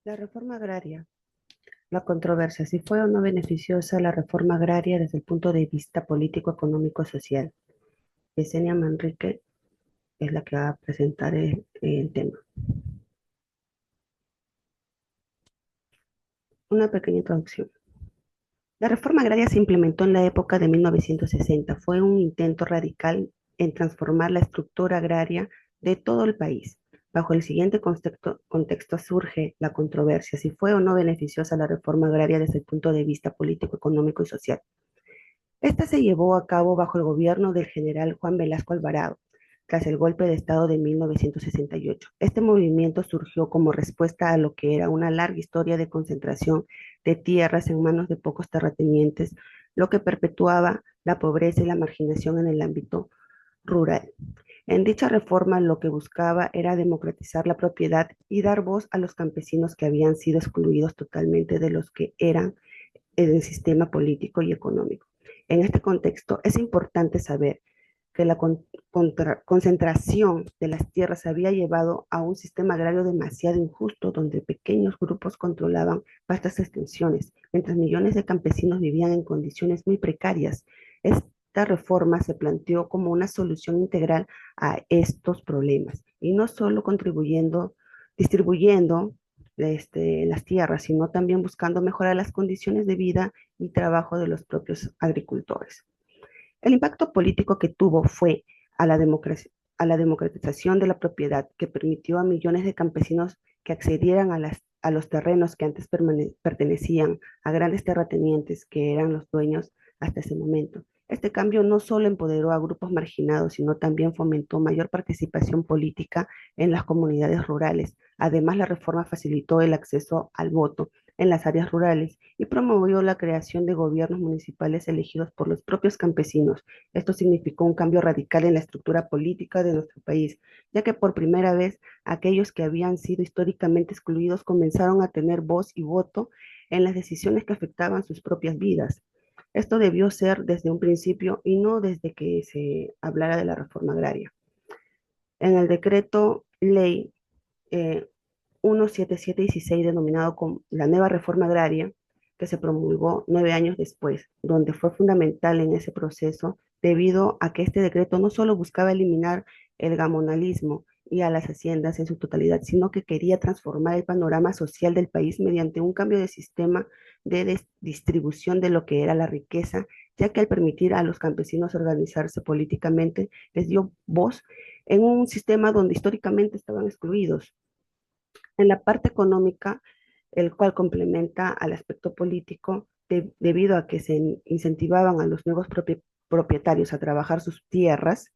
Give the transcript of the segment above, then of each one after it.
La reforma agraria. La controversia, si fue o no beneficiosa la reforma agraria desde el punto de vista político, económico, social. Yesenia Manrique es la que va a presentar el tema. Una pequeña introducción. La reforma agraria se implementó en la época de 1960. Fue un intento radical en transformar la estructura agraria de todo el país. Bajo el siguiente contexto surge la controversia, si fue o no beneficiosa la reforma agraria desde el punto de vista político, económico y social. Esta se llevó a cabo bajo el gobierno del general Juan Velasco Alvarado, tras el golpe de Estado de 1968. Este movimiento surgió como respuesta a lo que era una larga historia de concentración de tierras en manos de pocos terratenientes, lo que perpetuaba la pobreza y la marginación en el ámbito rural. En dicha reforma lo que buscaba era democratizar la propiedad y dar voz a los campesinos que habían sido excluidos totalmente de los que eran en el sistema político y económico. En este contexto, es importante saber que la concentración de las tierras había llevado a un sistema agrario demasiado injusto, donde pequeños grupos controlaban vastas extensiones, mientras millones de campesinos vivían en condiciones muy precarias. Esta reforma se planteó como una solución integral a estos problemas y no solo distribuyendo las tierras, sino también buscando mejorar las condiciones de vida y trabajo de los propios agricultores. El impacto político que tuvo fue a la, a la democratización de la propiedad, que permitió a millones de campesinos que accedieran a los terrenos que antes pertenecían a grandes terratenientes que eran los dueños hasta ese momento. Este cambio no solo empoderó a grupos marginados, sino también fomentó mayor participación política en las comunidades rurales. Además, la reforma facilitó el acceso al voto en las áreas rurales y promovió la creación de gobiernos municipales elegidos por los propios campesinos. Esto significó un cambio radical en la estructura política de nuestro país, ya que por primera vez aquellos que habían sido históricamente excluidos comenzaron a tener voz y voto en las decisiones que afectaban sus propias vidas. Esto debió ser desde un principio y no desde que se hablara de la reforma agraria. En el decreto ley 17716, denominado como la nueva reforma agraria, que se promulgó 9 años después, donde fue fundamental en ese proceso debido a que este decreto no solo buscaba eliminar el gamonalismo y a las haciendas en su totalidad, sino que quería transformar el panorama social del país mediante un cambio de sistema de distribución de lo que era la riqueza, ya que al permitir a los campesinos organizarse políticamente, les dio voz en un sistema donde históricamente estaban excluidos. En la parte económica, el cual complementa al aspecto político, debido a que se incentivaban a los nuevos propietarios a trabajar sus tierras,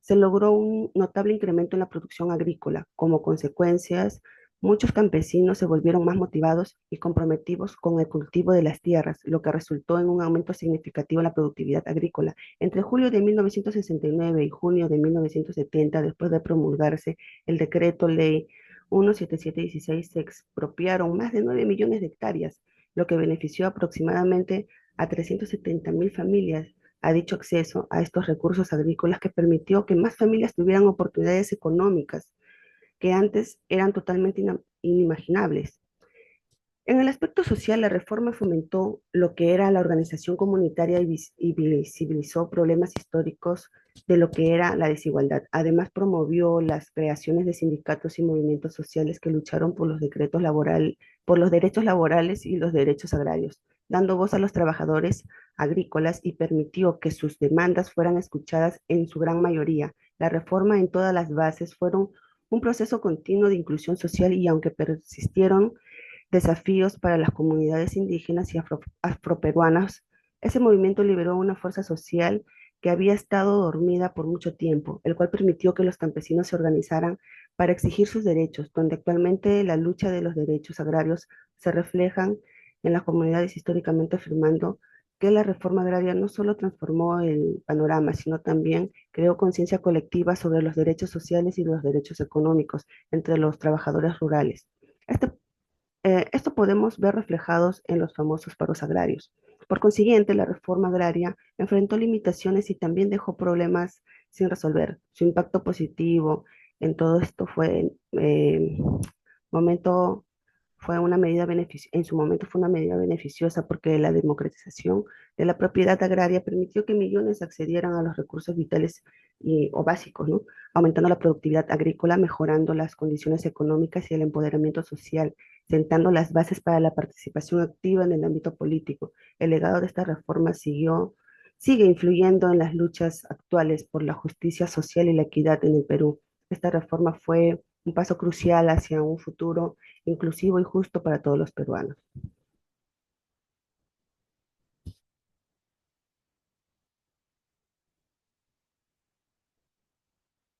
se logró un notable incremento en la producción agrícola. Como consecuencias, muchos campesinos se volvieron más motivados y comprometidos con el cultivo de las tierras, lo que resultó en un aumento significativo en la productividad agrícola. Entre julio de 1969 y junio de 1970, después de promulgarse el decreto ley 17716, se expropiaron más de 9 millones de hectáreas, lo que benefició aproximadamente a 370.000 familias a dicho acceso a estos recursos agrícolas, que permitió que más familias tuvieran oportunidades económicas que antes eran totalmente inimaginables. En el aspecto social, la reforma fomentó lo que era la organización comunitaria y visibilizó problemas históricos de lo que era la desigualdad. Además, promovió las creaciones de sindicatos y movimientos sociales que lucharon por los por los derechos laborales y los derechos agrarios, dando voz a los trabajadores agrícolas y permitió que sus demandas fueran escuchadas en su gran mayoría. La reforma en todas las bases fueron un proceso continuo de inclusión social, y aunque persistieron desafíos para las comunidades indígenas y afroperuanas, ese movimiento liberó una fuerza social que había estado dormida por mucho tiempo, el cual permitió que los campesinos se organizaran para exigir sus derechos, donde actualmente la lucha de los derechos agrarios se reflejan en las comunidades, históricamente afirmando que la reforma agraria no solo transformó el panorama, sino también creó conciencia colectiva sobre los derechos sociales y los derechos económicos entre los trabajadores rurales. Este Esto podemos ver reflejados en los famosos paros agrarios. Por consiguiente, la reforma agraria enfrentó limitaciones y también dejó problemas sin resolver. Su impacto positivo en todo esto fue momento fue una medida en su momento fue una medida beneficiosa porque la democratización de la propiedad agraria permitió que millones accedieran a los recursos vitales o básicos, ¿no? Aumentando la productividad agrícola, mejorando las condiciones económicas y el empoderamiento social, sentando las bases para la participación activa en el ámbito político. El legado de esta reforma sigue influyendo en las luchas actuales por la justicia social y la equidad en el Perú. Esta reforma fue un paso crucial hacia un futuro inclusivo y justo para todos los peruanos.